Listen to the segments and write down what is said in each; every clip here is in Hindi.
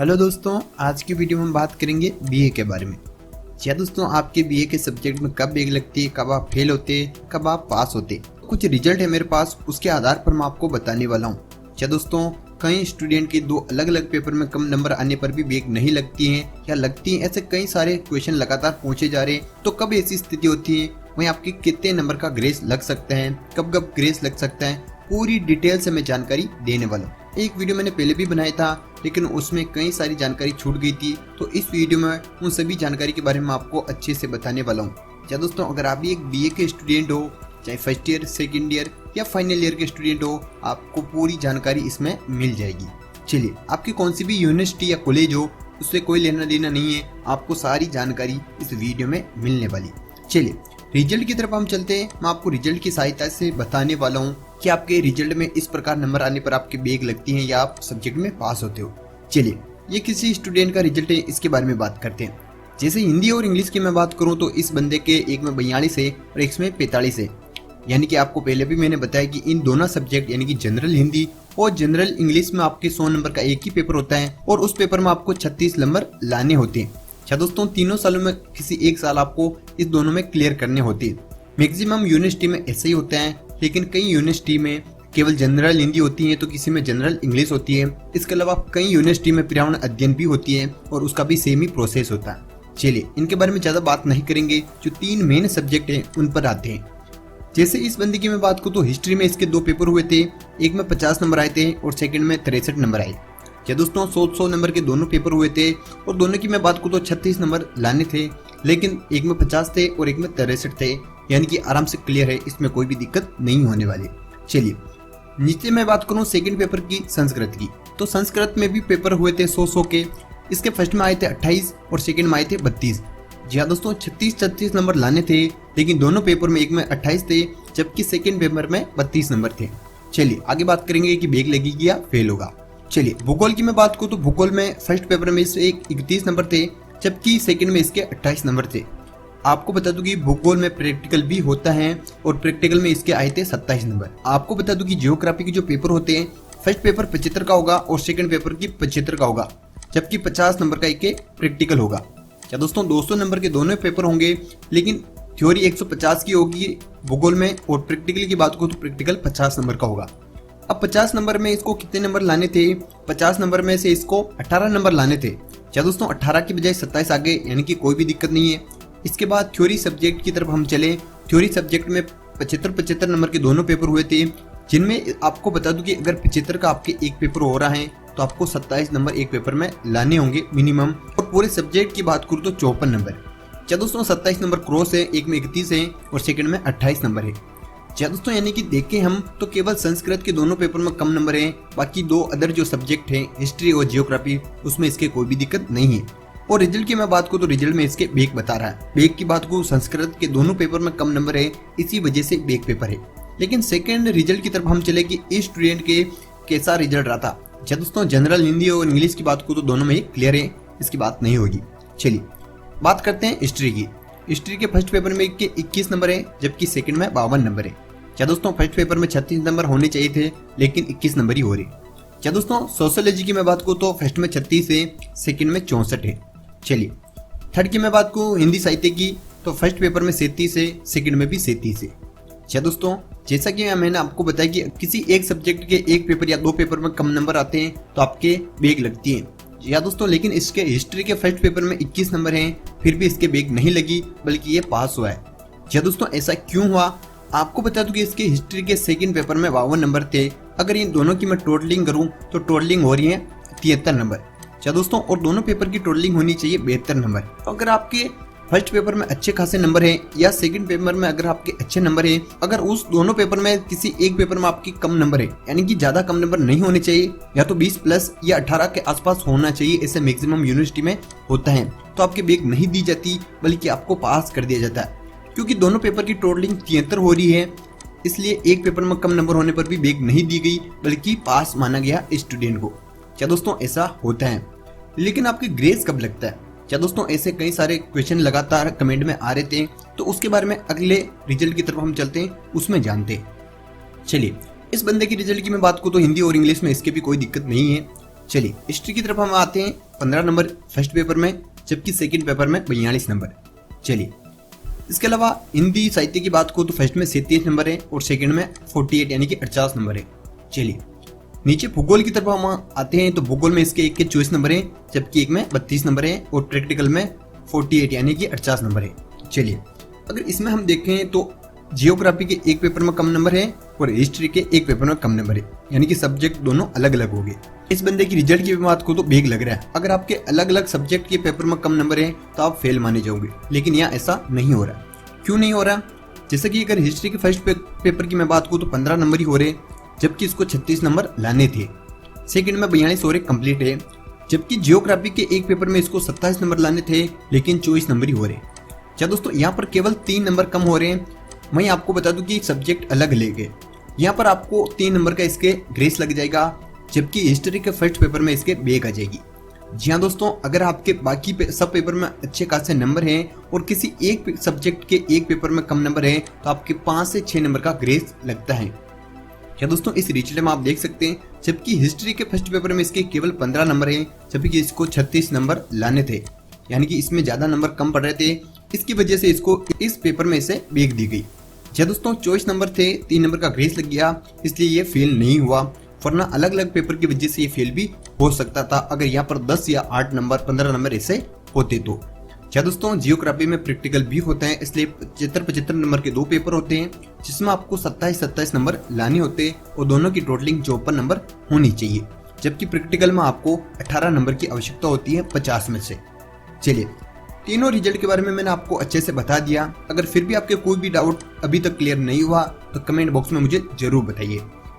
हेलो दोस्तों, आज की वीडियो में हम बात करेंगे बीए के बारे में। क्या दोस्तों, आपके बीए के सब्जेक्ट में कब बैक लगती है, कब आप फेल होते हैं, कब आप पास होते हैं। कुछ रिजल्ट है मेरे पास, उसके आधार पर मैं आपको बताने वाला हूँ। क्या दोस्तों, कई स्टूडेंट के दो अलग अलग पेपर में कम नंबर आने पर भी बैक नहीं लगती हैं या लगती हैं। ऐसे कई सारे क्वेश्चन लगातार पूछे जा रहे हैं। तो कब ऐसी स्थिति होती है, वहीं आपके कितने नंबर का ग्रेस लग सकता है, कब कब ग्रेस लग सकता है, पूरी डिटेल से मैं जानकारी देने वाला हूँ। एक वीडियो मैंने पहले भी बनाया था, लेकिन उसमें कई सारी जानकारी छूट गई थी। तो इस वीडियो में उन सभी जानकारी के बारे में आपको अच्छे से बताने वाला हूँ। क्या दोस्तों, अगर आप भी एक बीए के स्टूडेंट हो, चाहे फर्स्ट ईयर, सेकेंड ईयर या फाइनल ईयर के स्टूडेंट हो, आपको पूरी जानकारी इसमें मिल जाएगी। चलिए, आपकी कौन सी भी यूनिवर्सिटी या कॉलेज हो, उससे कोई लेना देना नहीं है, आपको सारी जानकारी इस वीडियो में मिलने वाली। चलिए रिजल्ट की तरफ हम चलते हैं। मैं आपको रिजल्ट की सहायता से बताने वाला हूँ कि आपके रिजल्ट में इस प्रकार नंबर आने पर आपके बैक लगती हैं या आप सब्जेक्ट में पास होते हो। चलिए, ये किसी स्टूडेंट का रिजल्ट है, इसके बारे में बात करते हैं। जैसे हिंदी और इंग्लिश की मैं बात करूँ तो इस बंदे के एक में 42 है और एक में 45 है। यानी कि आपको पहले भी मैंने बताया कि इन दोनों सब्जेक्ट यानी कि जनरल हिंदी और जनरल इंग्लिश में आपके 100 नंबर का एक ही पेपर होता है और उस पेपर में आपको 36 नंबर लाने होते हैं। अच्छा दोस्तों, तीनों सालों में किसी एक साल आपको इस दोनों में क्लियर करने होते हैं। मैक्सिमम यूनिवर्सिटी में ऐसे ही होता है, लेकिन कई यूनिवर्सिटी में केवल जनरल हिंदी होती है तो किसी में जनरल इंग्लिश होती है। इसके अलावा कई यूनिवर्सिटी में पर्यावरण अध्ययन भी होती है और उसका भी सेम ही प्रोसेस होता है। चलिए, इनके बारे में ज्यादा बात नहीं करेंगे। जो तीन मेन सब्जेक्ट हैं उन पर आते हैं। जैसे इस बंदे की मैं बात करूँ तो हिस्ट्री में इसके दो पेपर हुए थे, एक में 50 नंबर आए थे और सेकंड में 63 नंबर आए। क्या दोस्तों, 100 नंबर के दोनों पेपर हुए थे और दोनों की मैं बात करूँ तो 36 नंबर लाने थे, लेकिन एक में 50 थे और एक में 63 थे। यानी कि आराम से क्लियर है, इसमें कोई भी दिक्कत नहीं होने वाली। चलिए, नीचे मैं बात करूँ सेकंड पेपर की, संस्कृत की, तो संस्कृत में भी पेपर हुए थे 100 के। इसके फर्स्ट में आए थे 28 और सेकंड में आए थे 32। जी हाँ दोस्तों, 36 नंबर लाने थे, लेकिन दोनों पेपर में एक में 28 थे जबकि सेकंड पेपर में 32 नंबर थे। चलिए आगे बात करेंगे कि बैक लगेगी या फेल होगा। चलिए, भूगोल की मैं बात करूँ तो भूगोल में फर्स्ट पेपर में इससे 31 नंबर थे जबकि सेकंड में इसके 28 नंबर थे। आपको बता दूं कि भूगोल में प्रैक्टिकल भी होता है और प्रैक्टिकल में इसके आए थे 27 नंबर। आपको बता दूं कि ज्योग्राफी के जो पेपर होते हैं, फर्स्ट पेपर 75 का होगा और सेकंड पेपर की 75 का होगा, जबकि 50 नंबर का एक प्रैक्टिकल होगा। क्या दोस्तों, 200 नंबर के दोनों पेपर होंगे, लेकिन थ्योरी 150 की होगी भूगोल में और प्रैक्टिकल की बात करूँ तो प्रैक्टिकल 50 नंबर का होगा। अब 50 नंबर में इसको कितने नंबर लाने थे? 50 नंबर में से इसको 18 नंबर लाने थे। क्या दोस्तों, 18 की बजाय 27 आ गए, यानी कि कोई भी दिक्कत नहीं है। इसके बाद थ्योरी सब्जेक्ट की तरफ हम चले। थ्योरी सब्जेक्ट में 75 नंबर के दोनों पेपर हुए थे, जिनमें आपको बता दूं कि अगर 75 का आपके एक पेपर हो रहा है तो आपको 27 नंबर एक पेपर में लाने होंगे मिनिमम। और पूरे सब्जेक्ट की बात करूँ तो 54 नंबर। क्या दोस्तों, 27 नंबर क्रॉस है, एक में 31 है और सेकंड में 28 नंबर है। क्या दोस्तों, यानी कि देखें हम तो केवल संस्कृत के दोनों पेपर में कम नंबर हैं, बाकी दो अदर जो सब्जेक्ट हैं हिस्ट्री और जियोग्राफी, उसमें इसके कोई भी दिक्कत नहीं है। और रिजल्ट की मैं बात करूँ तो रिजल्ट में इसके बैक बता रहा है। बैक की बात करूँ, संस्कृत के दोनों पेपर में कम नंबर है, इसी वजह से बैक पेपर है। लेकिन सेकंड रिजल्ट की तरफ हम चले कि इस स्टूडेंट के कैसा रिजल्ट रहा था। क्या दोस्तों, जनरल हिंदी और इंग्लिश की बात करूँ तो दोनों में ही क्लियर है, इसकी बात नहीं होगी। चलिए बात करते हैं हिस्ट्री की। हिस्ट्री के फर्स्ट पेपर में 21 नंबर है जबकि सेकंड में 52 नंबर है। क्या दोस्तों, फर्स्ट पेपर में 36 नंबर होने चाहिए थे, लेकिन 21 नंबर ही हो रहे। क्या दोस्तों, सोशियोलॉजी की मैं बात करूँ तो फर्स्ट में 36 है, सेकंड में 64 है। चलिए, थर्ड की मैं बात करूँ हिंदी साहित्य की, तो फर्स्ट पेपर में 37 है, सेकंड में भी 37 है। क्या दोस्तों, जैसा कि मैंने आपको बताया कि किसी एक सब्जेक्ट के एक पेपर या दो पेपर में कम नंबर आते हैं तो आपके बैक लगती है। या दोस्तों, लेकिन इसके हिस्ट्री के फर्स्ट पेपर में 21 नंबर हैं, फिर भी इसके बैक नहीं लगी, बल्कि ये पास हुआ है। क्या दोस्तों, ऐसा क्यों हुआ? आपको बता दूं कि इसके हिस्ट्री के सेकंड पेपर में 52 नंबर थे। अगर इन दोनों की मैं टोटलिंग करूं तो टोटलिंग हो रही है 73 नंबर। क्या दोस्तों, और दोनों पेपर की टोटलिंग होनी चाहिए 72 नंबर। तो अगर आपके फर्स्ट पेपर में अच्छे खासे नंबर है या सेकंड पेपर में अगर आपके अच्छे नंबर है, अगर उस दोनों पेपर में किसी एक पेपर में आपकी कम नंबर है, यानी कि ज्यादा कम नंबर नहीं होने चाहिए, या तो 20 प्लस या 18 के आसपास होना चाहिए, ऐसे मैक्सिमम यूनिवर्सिटी में होता है, तो आपके बैक नहीं दी जाती बल्कि आपको पास कर दिया जाता है। क्योंकि दोनों पेपर की टोटलिंग 73 हो रही है, इसलिए एक पेपर में कम नंबर होने पर भी बैक नहीं दी गई बल्कि पास माना गया स्टूडेंट को। क्या दोस्तों, ऐसा होता है। लेकिन आपके ग्रेस कब लगता है? क्या दोस्तों, ऐसे कई सारे क्वेश्चन लगातार कमेंट में आ रहे थे, तो उसके बारे में अगले रिजल्ट की तरफ हम चलते हैं, उसमें जानते हैं। चलिए, इस बंदे की रिजल्ट की मैं बात करूँ तो हिंदी और इंग्लिश में इसके भी कोई दिक्कत नहीं है। चलिए हिस्ट्री की तरफ हम आते हैं। 15 नंबर फर्स्ट पेपर में, जबकि सेकंड पेपर में 42 नंबर। चलिए इसके अलावा हिंदी साहित्य की बात को तो फर्स्ट में 37 नंबर है और सेकंड में 48 यानी कि 48 नंबर है। चलिए नीचे भूगोल की तरफ हम आते हैं तो भूगोल में इसके एक के 24 नंबर है, जबकि एक में 32 नंबर है और प्रैक्टिकल में 48 यानी कि 50 नंबर है। चलिए अगर इसमें हम देखें तो जियोग्राफी के एक पेपर में कम नंबर है और हिस्ट्री के एक पेपर में कम नंबर है, यानी कि सब्जेक्ट दोनों अलग अलग हो गए। इस बंदे की रिजल्ट की बात को तो बेग लग रहा है। अगर आपके अलग अलग सब्जेक्ट के पेपर में कम नंबर है तो आप फेल माने जाओगे, लेकिन यहाँ ऐसा नहीं हो रहा। क्यों नहीं हो रहा? जैसे कि अगर हिस्ट्री के फर्स्ट पेपर की मैं बात करूँ तो 15 नंबर ही हो रहे, जबकि इसको 36 नंबर लाने थे। सेकंड में 42 हो रहे कंप्लीट है, जबकि जियोग्राफी के एक पेपर में इसको 27 नंबर लाने थे, लेकिन 24 नंबर ही हो रहे। क्या दोस्तों यहाँ पर केवल 3 नंबर कम हो रहे हैं। मैं आपको बता दूं कि सब्जेक्ट अलग ले गए, यहाँ पर आपको 3 नंबर का इसके ग्रेस लग जाएगा, जबकि हिस्ट्री के फर्स्ट पेपर में इसके बेग आ जाएगी। जी हाँ दोस्तों, अगर आपके बाकी सब पेपर में अच्छे खासे नंबर हैं और किसी एक सब्जेक्ट के एक पेपर में कम नंबर है तो आपके 5 से 6 नंबर का ग्रेस लगता है। क्या दोस्तों इस रिजल्ट में आप देख सकते हैं, जबकि हिस्ट्री के फर्स्ट पेपर में इसके केवल 15 नंबर हैं, जबकि इसको 36 नंबर लाने थे, यानी कि इसमें ज्यादा नंबर कम पड़ रहे थे। इसकी वजह से इसको इस पेपर में इसे बेग दी गई। जी दोस्तों 24 नंबर थे, 3 नंबर का ग्रेस लग गया, इसलिए ये फेल नहीं हुआ, वरना अलग अलग पेपर की वजह से ये फेल भी हो सकता था अगर यहाँ पर 10 या 8 नंबर 15 नंबर ऐसे होते तो। क्या दोस्तों जियोग्राफी में प्रैक्टिकल भी होता है, इसलिए 75 नंबर के 2 पेपर होते हैं, जिसमें आपको 27 नंबर लाने होते हैं और दोनों की टोटलिंग 54 नंबर होनी चाहिए, जबकि प्रैक्टिकल में आपको 18 नंबर की आवश्यकता होती है 50 में से। चलिए तीनों रिजल्ट के बारे में मैंने आपको अच्छे से बता दिया। अगर फिर भी आपके कोई भी डाउट अभी तक क्लियर नहीं हुआ तो कमेंट बॉक्स में मुझे जरूर बताइए।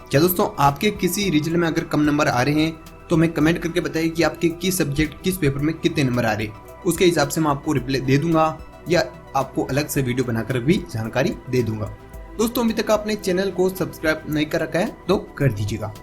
क्या दोस्तों आपके किसी रिजल्ट में अगर कम नंबर आ रहे हैं तो मैं कमेंट करके बताइए कि आपके किस सब्जेक्ट किस पेपर में कितने नंबर आ रहे हैं, उसके हिसाब से मैं आपको रिप्लाई दे दूंगा या आपको अलग से वीडियो बनाकर भी जानकारी दे दूंगा। दोस्तों अभी तक आपने चैनल को सब्सक्राइब नहीं कर रखा है तो कर दीजिएगा।